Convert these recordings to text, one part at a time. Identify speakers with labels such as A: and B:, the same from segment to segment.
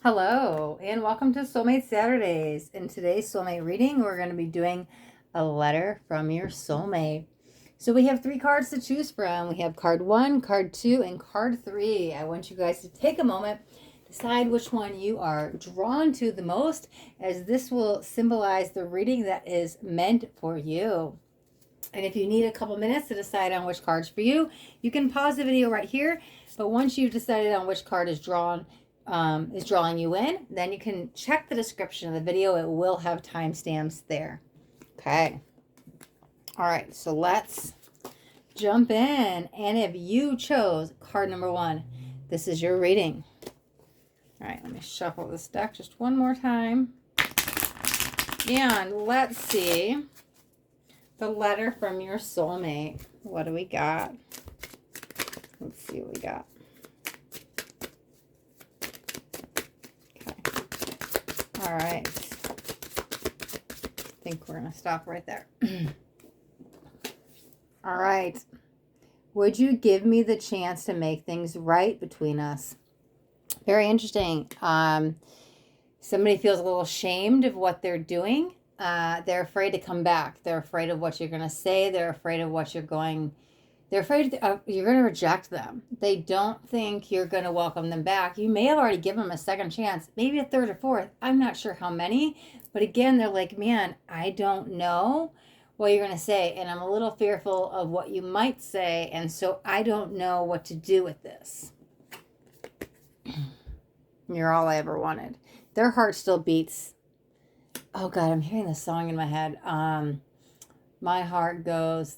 A: Hello, and welcome to Soulmate Saturdays. In today's Soulmate reading, we're going to be doing a letter from your soulmate. So we have 3 cards to choose from. We have card 1, card 2, and card 3. I want you guys to take a moment, decide which one you are drawn to the most, as this will symbolize the reading that is meant for you. And if you need a couple minutes to decide on which card's for you, you can pause the video right here. But once you've decided on which card is drawing you in, then you can check the description of the video. It will have timestamps there. Okay. All right, so let's jump in. And if you chose card number 1, this is your reading. All right, let me shuffle this deck just one more time. And let's see the letter from your soulmate. What do we got? Let's see what we got. All right. I think we're going to stop right there. All right. Would you give me the chance to make things right between us? Very interesting. Somebody feels a little ashamed of what they're doing. They're afraid to come back. They're afraid of what you're going to say. They're afraid of what you're going They're afraid you're going to reject them. They don't think you're going to welcome them back. You may have already given them a second chance, maybe a third or fourth. I'm not sure how many. But again, they're like, man, I don't know what you're going to say. And I'm a little fearful of what you might say. And so I don't know what to do with this. You're all I ever wanted. Their heart still beats. Oh, God, I'm hearing this song in my head. My heart goes...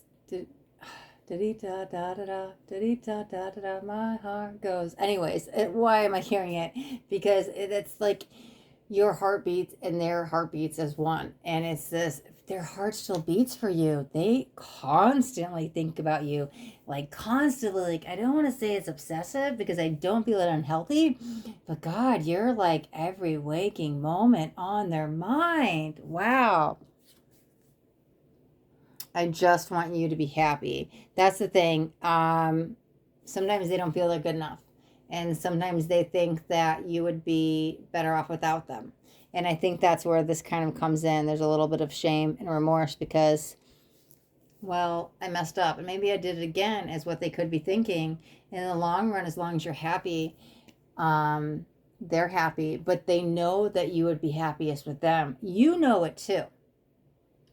A: Da-dee-da-da-da-da, da-dee-da-da-da-da, my heart goes. Anyways, why am I hearing it? Because it's like your heartbeats and their heartbeats as one. And it's this, their heart still beats for you. They constantly think about you. Like constantly, like I don't want to say it's obsessive because I don't feel it unhealthy. But God, you're like every waking moment on their mind. Wow. I just want you to be happy. That's the thing. Sometimes they don't feel they're good enough. And sometimes they think that you would be better off without them. And I think that's where this kind of comes in. There's a little bit of shame and remorse because, well, I messed up. And maybe I did it again, is what they could be thinking. In the long run, as long as you're happy, they're happy. But they know that you would be happiest with them. You know it too.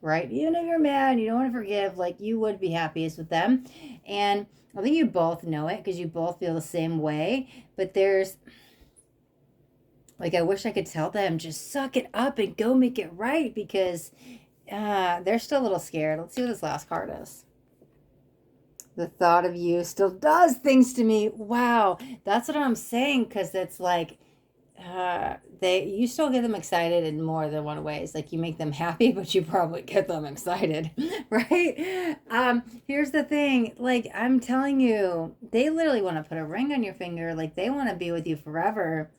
A: Right? Even if you're mad, you don't want to forgive, like you would be happiest with them. And I think you both know it because you both feel the same way. But there's, like, I wish I could tell them, just suck it up and go make it right because they're still a little scared. Let's see what this last card is. The thought of you still does things to me. Wow. That's what I'm saying because it's like, you still get them excited in more than one ways. Like you make them happy, but you probably get them excited, right? Here's the thing. Like I'm telling you, they literally want to put a ring on your finger. Like they want to be with you forever.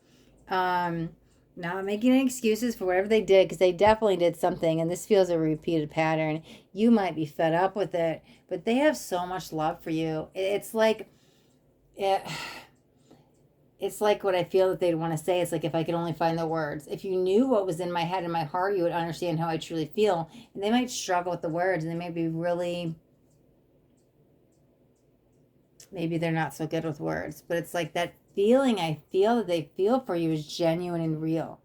A: Not making any excuses for whatever they did, because they definitely did something, and this feels a repeated pattern. You might be fed up with it, but they have so much love for you. It's like it's like what I feel that they'd want to say. It's like if I could only find the words. If you knew what was in my head and my heart, you would understand how I truly feel. And they might struggle with the words, and they may be really, maybe they're not so good with words. But it's like that feeling I feel that they feel for you is genuine and real.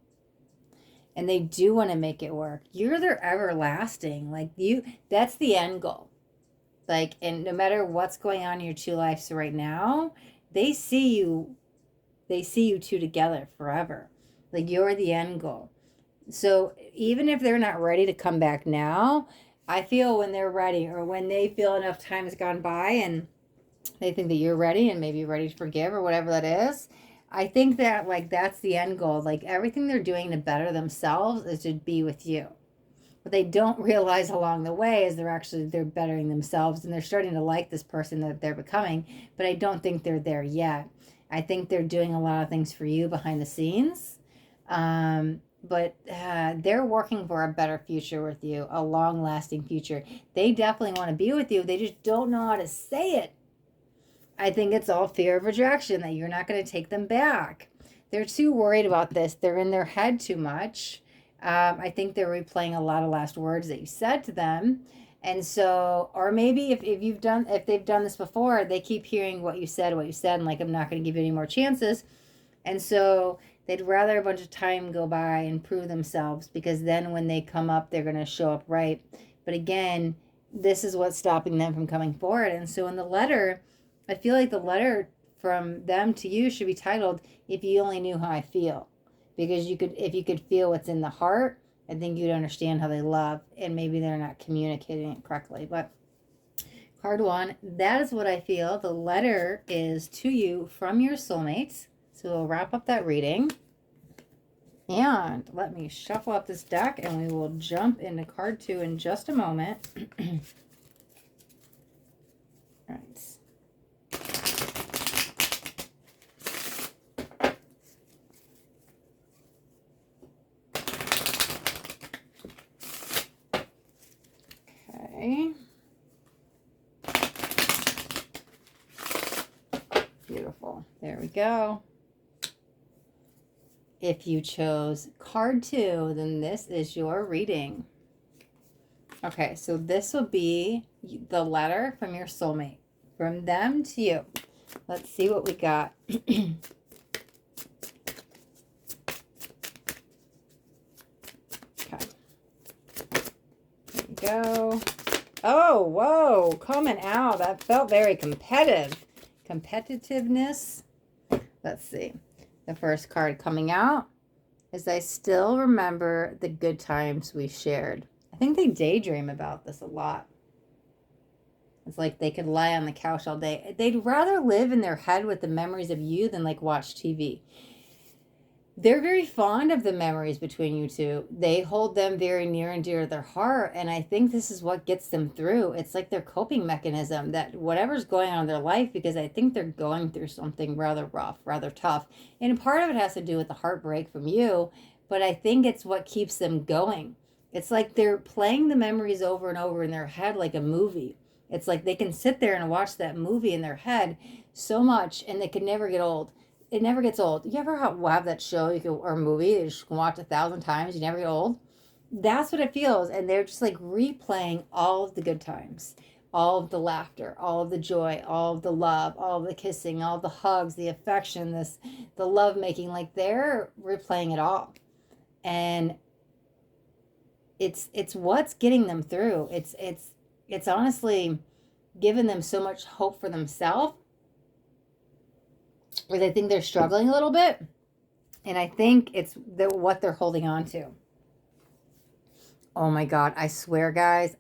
A: And they do want to make it work. You're their everlasting. Like that's the end goal. Like, and no matter what's going on in your two lives right now, they see you two together forever. Like you're the end goal. So even if they're not ready to come back now, I feel when they're ready, or when they feel enough time has gone by and they think that you're ready and maybe ready to forgive or whatever that is, I think that like that's the end goal. Like everything they're doing to better themselves is to be with you. What they don't realize along the way is they're bettering themselves and they're starting to like this person that they're becoming, but I don't think they're there yet. I think they're doing a lot of things for you behind the scenes. But they're working for a better future with you, a long-lasting future. They definitely want to be with you. They just don't know how to say it. I think it's all fear of rejection, that you're not going to take them back. They're too worried about this. They're in their head too much. I think they're replaying a lot of last words that you said to them. And so, or maybe if they've done this before, they keep hearing what you said, and like, I'm not going to give you any more chances. And so they'd rather a bunch of time go by and prove themselves, because then when they come up, they're going to show up right. But again, this is what's stopping them from coming forward. And so in the letter, I feel like the letter from them to you should be titled, If You Only Knew How I Feel. Because if you could feel what's in the heart, I think you'd understand how they love, and maybe they're not communicating it correctly. But card 1, that is what I feel. The letter is to you from your soulmates. So we'll wrap up that reading. And let me shuffle up this deck, and we will jump into card 2 in just a moment. All right. Okay. Beautiful. There we go. If you chose card 2, then this is your reading. Okay, so this will be the letter from your soulmate, from them to you. Let's see what we got. Okay. There we go. Oh, whoa, coming out. That felt very competitive. Competitiveness. Let's see. The first card coming out is, I still remember the good times we shared. I think they daydream about this a lot. It's like they could lie on the couch all day. They'd rather live in their head with the memories of you than like watch TV. They're very fond of the memories between you two. They hold them very near and dear to their heart. And I think this is what gets them through. It's like their coping mechanism, that whatever's going on in their life, because I think they're going through something rather rough, rather tough. And part of it has to do with the heartbreak from you, but I think it's what keeps them going. It's like they're playing the memories over and over in their head like a movie. It's like they can sit there and watch that movie in their head so much, and they can never get old. It never gets old. You ever have that show or movie that you just can watch 1,000 times, you never get old? That's what it feels. And they're just like replaying all of the good times, all of the laughter, all of the joy, all of the love, all of the kissing, all of the hugs, the affection, the love making. Like, they're replaying it all. And it's what's getting them through. It's honestly given them so much hope for themselves, where they think they're struggling a little bit. And I think it's what they're holding on to. Oh my God. I swear, guys,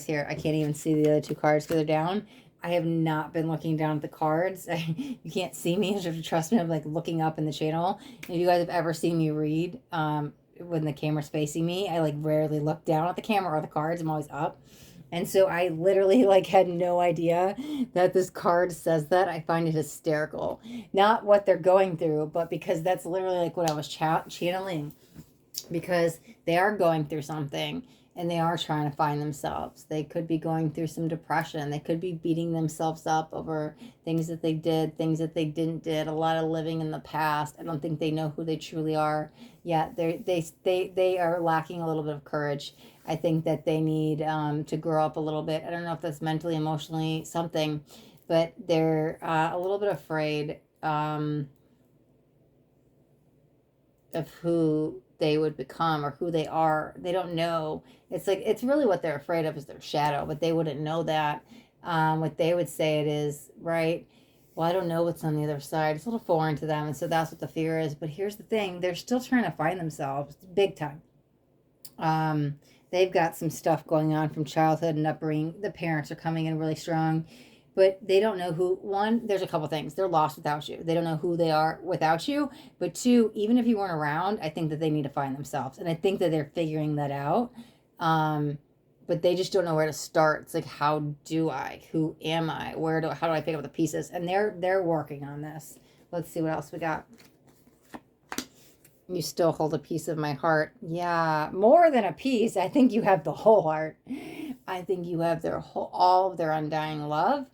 A: here. I can't even see the other 2 cards further down. I have not been looking down at the cards. You can't see me. You have to trust me. I'm like looking up in the channel. If you guys have ever seen me read, when the camera's facing me, I like rarely look down at the camera or the cards. I'm always up. And so I literally like had no idea that this card says that. I find it hysterical. Not what they're going through, but because that's literally like what I was channeling. Because they are going through something, and they are trying to find themselves. They could be going through some depression. They could be beating themselves up over things that they did, things that they didn't did. A lot of living in the past. I don't think they know who they truly are yet. They are lacking a little bit of courage. I think that they need to grow up a little bit. I don't know if that's mentally, emotionally, something, but they're a little bit afraid of who they would become or who they are. They don't know. It's like, it's really what they're afraid of is their shadow, but they wouldn't know that. What they would say it is, right? Well, I don't know what's on the other side. It's a little foreign to them. And so that's what the fear is. But here's the thing. They're still trying to find themselves big time. They've got some stuff going on from childhood and upbringing. The parents are coming in really strong, but they don't know who. One, there's a couple things. They're lost without you. They don't know who they are without you. But 2, even if you weren't around, I think that they need to find themselves. And I think that they're figuring that out. But they just don't know where to start. It's like, how do I? Who am I? How do I pick up the pieces? And they're working on this. Let's see what else we got. You still hold a piece of my heart. Yeah, more than a piece. I think you have the whole heart. I think you have all of their undying love.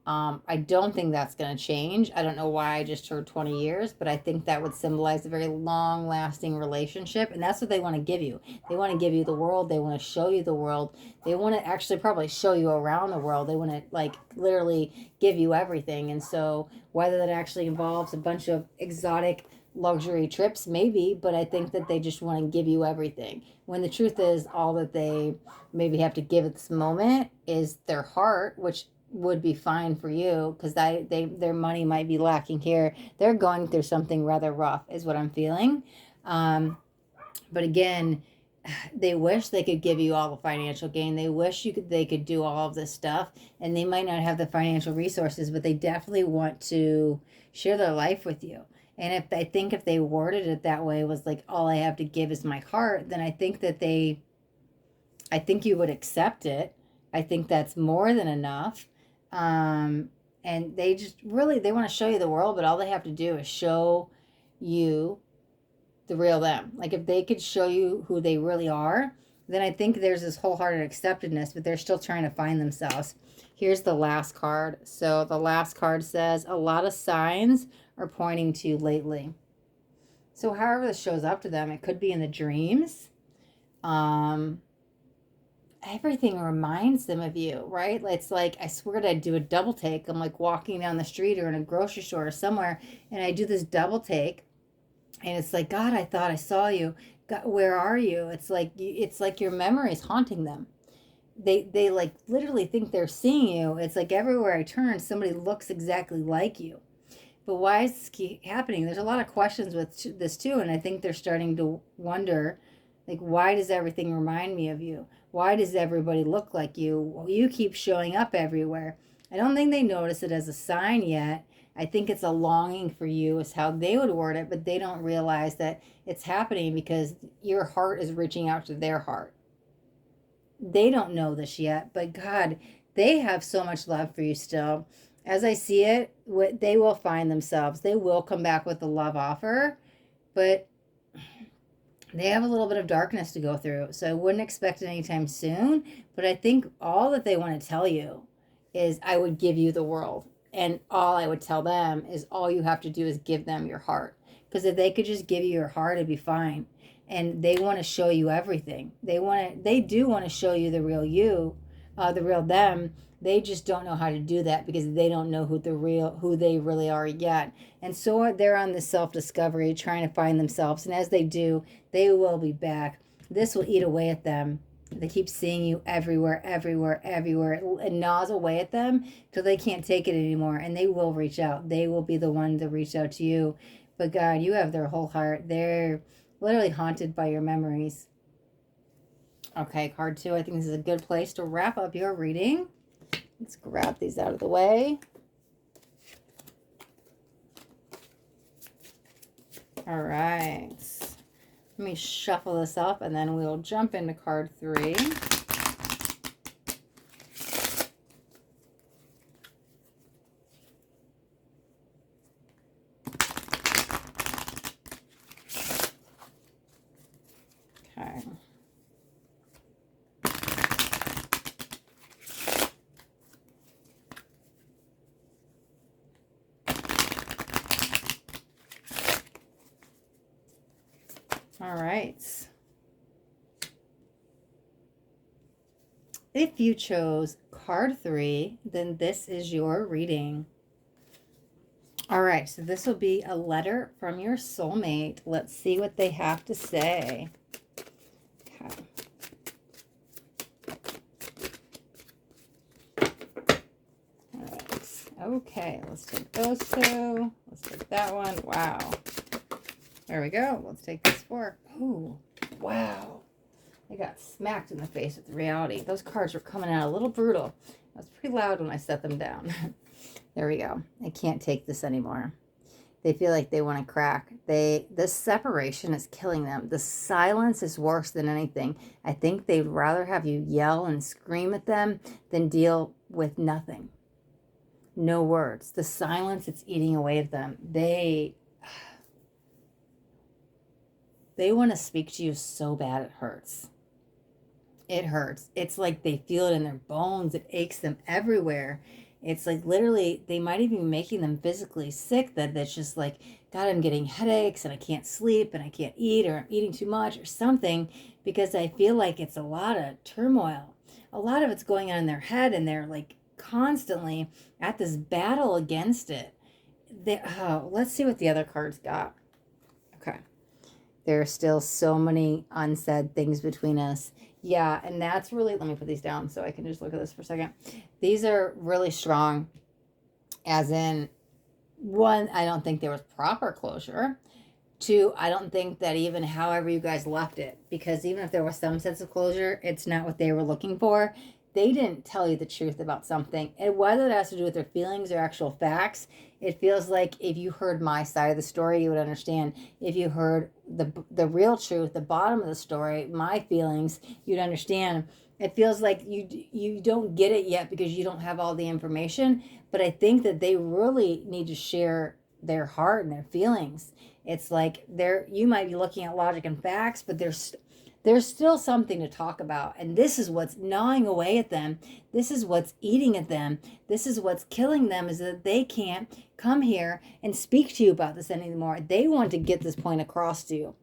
A: I don't think that's going to change. I don't know why I just heard 20 years, but I think that would symbolize a very long lasting relationship. And that's what they want to give you. They want to give you the world. They want to show you the world. They want to actually probably show you around the world. They want to like literally give you everything. And so whether that actually involves a bunch of exotic luxury trips, maybe, but I think that they just want to give you everything. When the truth is, all that they maybe have to give at this moment is their heart, which would be fine for you because their money might be lacking here. They're going through something rather rough, is what I'm feeling. But again, they wish they could give you all the financial gain. They wish they could do all of this stuff, and they might not have the financial resources, but they definitely want to share their life with you. And if they worded it that way, was like, all I have to give is my heart, then I think you would accept it. I think that's more than enough. And they just really, they want to show you the world, but all they have to do is show you the real them. Like if they could show you who they really are, then I think there's this wholehearted acceptedness, but they're still trying to find themselves. Here's the last card. So the last card says, a lot of signs are pointing to you lately. So however this shows up to them, it could be in the dreams. Everything reminds them of you, right? It's like, I swear I'd do a double take. I'm like walking down the street or in a grocery store or somewhere, and I do this double take, and it's like, God, I thought I saw you. God, where are you? It's like your memory is haunting them. They like literally think they're seeing you. It's like everywhere I turn, somebody looks exactly like you. But why is this keep happening? There's a lot of questions with this too, and I think they're starting to wonder, like, why does everything remind me of you? Why does everybody look like you? Well, you keep showing up everywhere. I don't think they notice it as a sign yet. I think it's a longing for you is how they would word it, but they don't realize that it's happening because your heart is reaching out to their heart. They don't know this yet, but God, they have so much love for you still. As I see it, they will find themselves. They will come back with a love offer, but they have a little bit of darkness to go through. So I wouldn't expect it anytime soon. But I think all that they want to tell you is, I would give you the world. And all I would tell them is, all you have to do is give them your heart. Because if they could just give you your heart, it'd be fine. And they want to show you everything. They do want to show you the real you, the real them. They just don't know how to do that because they don't know who they really are yet. And so they're on this self-discovery, trying to find themselves. And as they do, they will be back. This will eat away at them. They keep seeing you everywhere, everywhere, everywhere. It gnaws away at them till they can't take it anymore. And they will reach out. They will be the one to reach out to you. But God, you have their whole heart. They're literally haunted by your memories. Okay, card 2. I think this is a good place to wrap up your reading. Let's grab these out of the way. All right. Let me shuffle this up and then we'll jump into card 3. Okay. All right. If you chose card 3, then this is your reading. All right, so this will be a letter from your soulmate. Let's see what they have to say. Okay. All right. Okay, let's take those 2. Let's take that one. Wow. There we go. Let's take this 4. Ooh, wow. I got smacked in the face with reality. Those cards were coming out a little brutal. I was pretty loud when I set them down. There we go. I can't take this anymore. They feel like they want to crack. This separation is killing them. The silence is worse than anything. I think they'd rather have you yell and scream at them than deal with nothing. No words. The silence, it's eating away at them. They want to speak to you so bad it hurts. It hurts. It's like they feel it in their bones. It aches them everywhere. It's like literally they might even be making them physically sick, that's just like, God, I'm getting headaches and I can't sleep and I can't eat, or I'm eating too much or something, because I feel like it's a lot of turmoil. A lot of it's going on in their head, and they're like constantly at this battle against it. Let's see what the other cards got. Okay. There are still so many unsaid things between us. Yeah, and that's really, let me put these down so I can just look at this for a second. These are really strong, as in, one, I don't think there was proper closure. Two, I don't think that even however you guys left it, because even if there was some sense of closure, it's not what they were looking for. They didn't tell you the truth about something. And whether it has to do with their feelings or actual facts, it feels like if you heard my side of the story, you would understand. If you heard the real truth, the bottom of the story, my feelings, you'd understand. It feels like you don't get it yet because you don't have all the information. But I think that they really need to share their heart and their feelings. It's like you might be looking at logic and facts, but there's still something to talk about. And this is what's gnawing away at them. This is what's eating at them. This is what's killing them, is that they can't come here and speak to you about this anymore. They want to get this point across to you.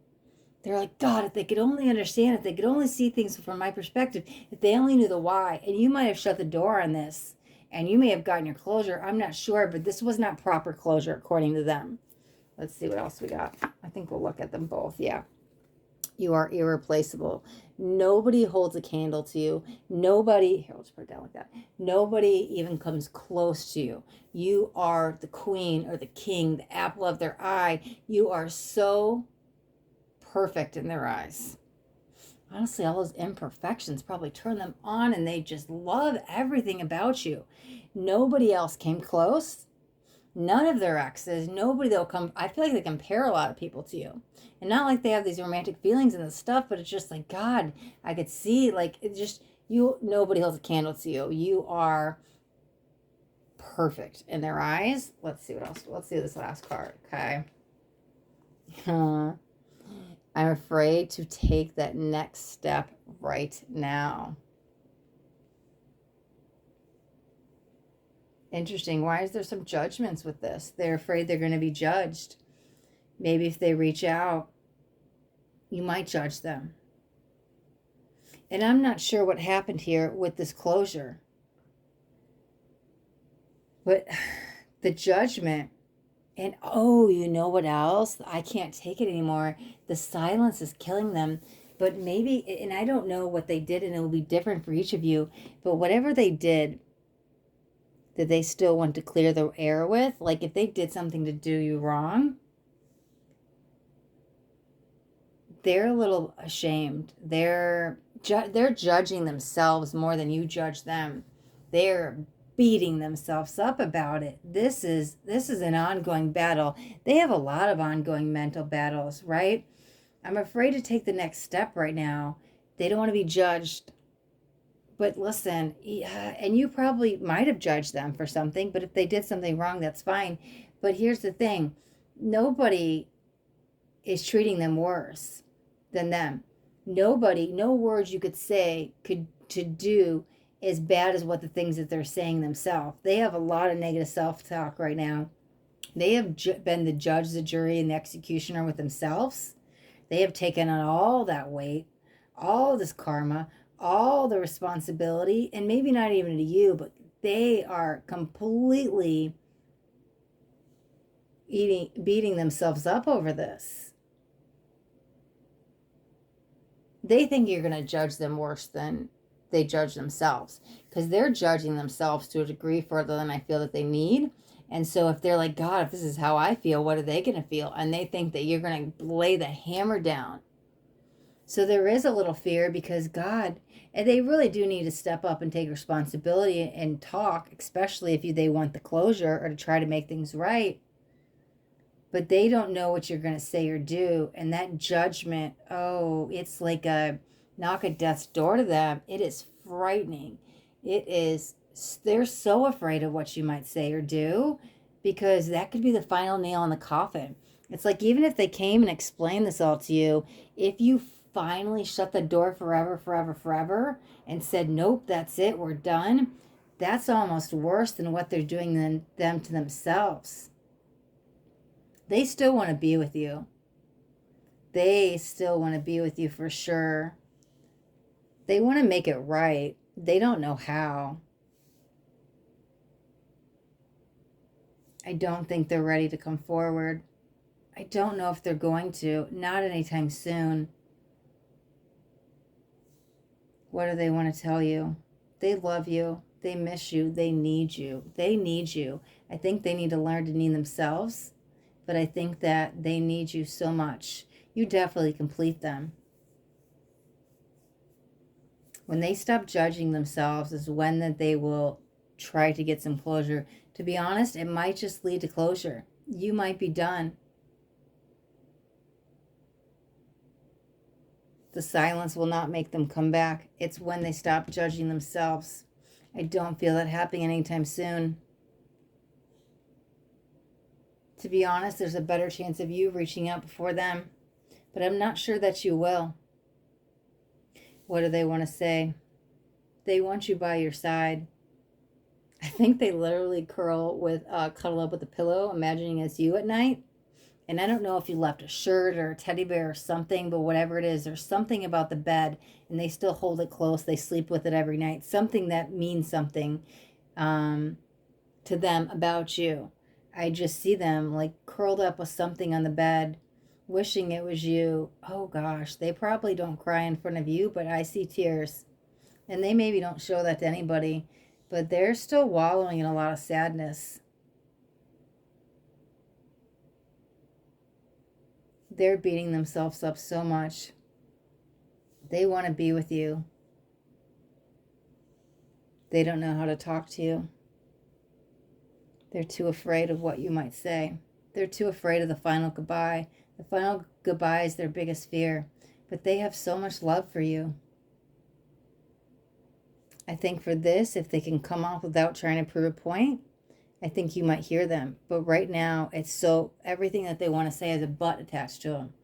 A: They're like, God, if they could only understand, if they could only see things from my perspective, if they only knew the why. And you might have shut the door on this, and you may have gotten your closure. I'm not sure, but this was not proper closure according to them. Let's see what else we got. I think we'll look at them both. Yeah. You are irreplaceable. Nobody holds a candle to you. Nobody, here, let's put it down like that. Nobody even comes close to you. You are the queen or the king, the apple of their eye. You are so perfect in their eyes. Honestly, all those imperfections probably turn them on, and they just love everything about you. Nobody else came close. None of their exes, nobody that'll come. I feel like they compare a lot of people to you. And not like they have these romantic feelings and this stuff, but it's just like, God, I could see, like, it just, nobody holds a candle to you. You are perfect in their eyes. Let's see what else. Let's see this last card. Okay. I'm afraid to take that next step right now. Interesting. Why is there some judgments with this? They're afraid they're going to be judged. Maybe if they reach out, you might judge them. And I'm not sure what happened here with this closure. But the judgment, and you know what else? I can't take it anymore. The silence is killing them. But maybe, and I don't know what they did, and it will be different for each of you, but whatever they did, that they still want to clear the air with, like if they did something to do you wrong, they're a little ashamed. They're judging themselves more than you judge them. They're beating themselves up about it. This is an ongoing battle. They have a lot of ongoing mental battles, right? I'm afraid to take the next step right now. They don't want to be judged. But listen, and you probably might have judged them for something, but if they did something wrong, that's fine. But here's the thing. Nobody is treating them worse than them. Nobody, no words you could say to do as bad as what the things that they're saying themselves. They have a lot of negative self-talk right now. They have been the judge, the jury, and the executioner with themselves. They have taken on all that weight, all this karma, all the responsibility, and maybe not even to you, but they are completely beating themselves up over this. They think you're going to judge them worse than they judge themselves, because they're judging themselves to a degree further than I feel that they need. And so if they're like, God, if this is how I feel, what are they going to feel? And they think that you're going to lay the hammer down. So there is a little fear, because God, and they really do need to step up and take responsibility and talk, especially if they want the closure or to try to make things right. But they don't know what you're going to say or do. And that judgment, it's like a knock at death's door to them. It is frightening. They're so afraid of what you might say or do, because that could be the final nail in the coffin. It's like, even if they came and explained this all to you, if you finally shut the door forever and said, nope, that's it, we're done, That's almost worse than what they're doing than them to themselves. They still want to be with you. They still want to be with you for sure. They want to make it right. They don't know how. I don't think they're ready to come forward. I don't know if they're going to. Not anytime soon. What do they want to tell you? They love you. They miss you. They need you. They need you. I think they need to learn to need themselves, but I think that they need you so much. You definitely complete them. When they stop judging themselves is when that they will try to get some closure. To be honest, it might just lead to closure. You might be done. The silence will not make them come back. It's when they stop judging themselves. I don't feel that happening anytime soon. To be honest, there's a better chance of you reaching out before them, but I'm not sure that you will. What do they want to say? They want you by your side. I think they literally cuddle up with a pillow, imagining it's you at night. And I don't know if you left a shirt or a teddy bear or something, but whatever it is, there's something about the bed, and they still hold it close. They sleep with it every night. Something that means something to them about you. I just see them like curled up with something on the bed, wishing it was you. Oh gosh, they probably don't cry in front of you, but I see tears. And they maybe don't show that to anybody, but they're still wallowing in a lot of sadness. They're beating themselves up so much. They want to be with you. They don't know how to talk to you. They're too afraid of what you might say. They're too afraid of the final goodbye. The final goodbye is their biggest fear. But they have so much love for you. I think for this, if they can come off without trying to prove a point, I think you might hear them. But right now, it's so, everything that they want to say has a but attached to them,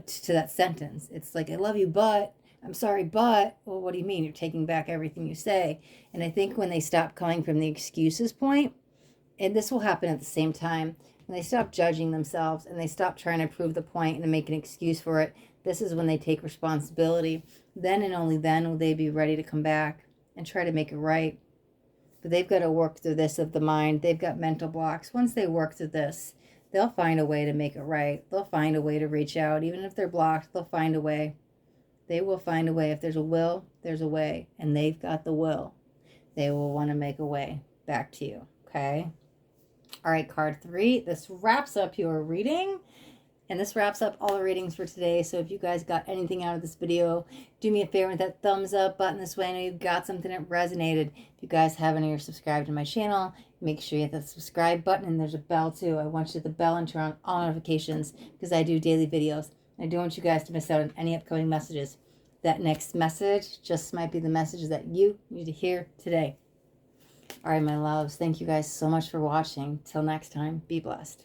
A: to that sentence. It's like, I love you, but, I'm sorry, but, well, what do you mean? You're taking back everything you say. And I think when they stop coming from the excuses point, and this will happen at the same time, when they stop judging themselves and they stop trying to prove the point and make an excuse for it, this is when they take responsibility. Then and only then will they be ready to come back and try to make it right. But they've got to work through this of the mind. They've got mental blocks. Once they work through this, they'll find a way to make it right. They'll find a way to reach out. Even if they're blocked, they'll find a way. They will find a way. If there's a will, there's a way. And they've got the will. They will want to make a way back to you. Okay? All right, card 3. This wraps up your reading. And this wraps up all the readings for today. So if you guys got anything out of this video, do me a favor with that thumbs up button. This way I know you got something that resonated. If you guys haven't or you're subscribed to my channel, make sure you hit the subscribe button. And there's a bell too. I want you to hit the bell and turn on all notifications because I do daily videos. I don't want you guys to miss out on any upcoming messages. That next message just might be the message that you need to hear today. All right, my loves. Thank you guys so much for watching. Till next time, be blessed.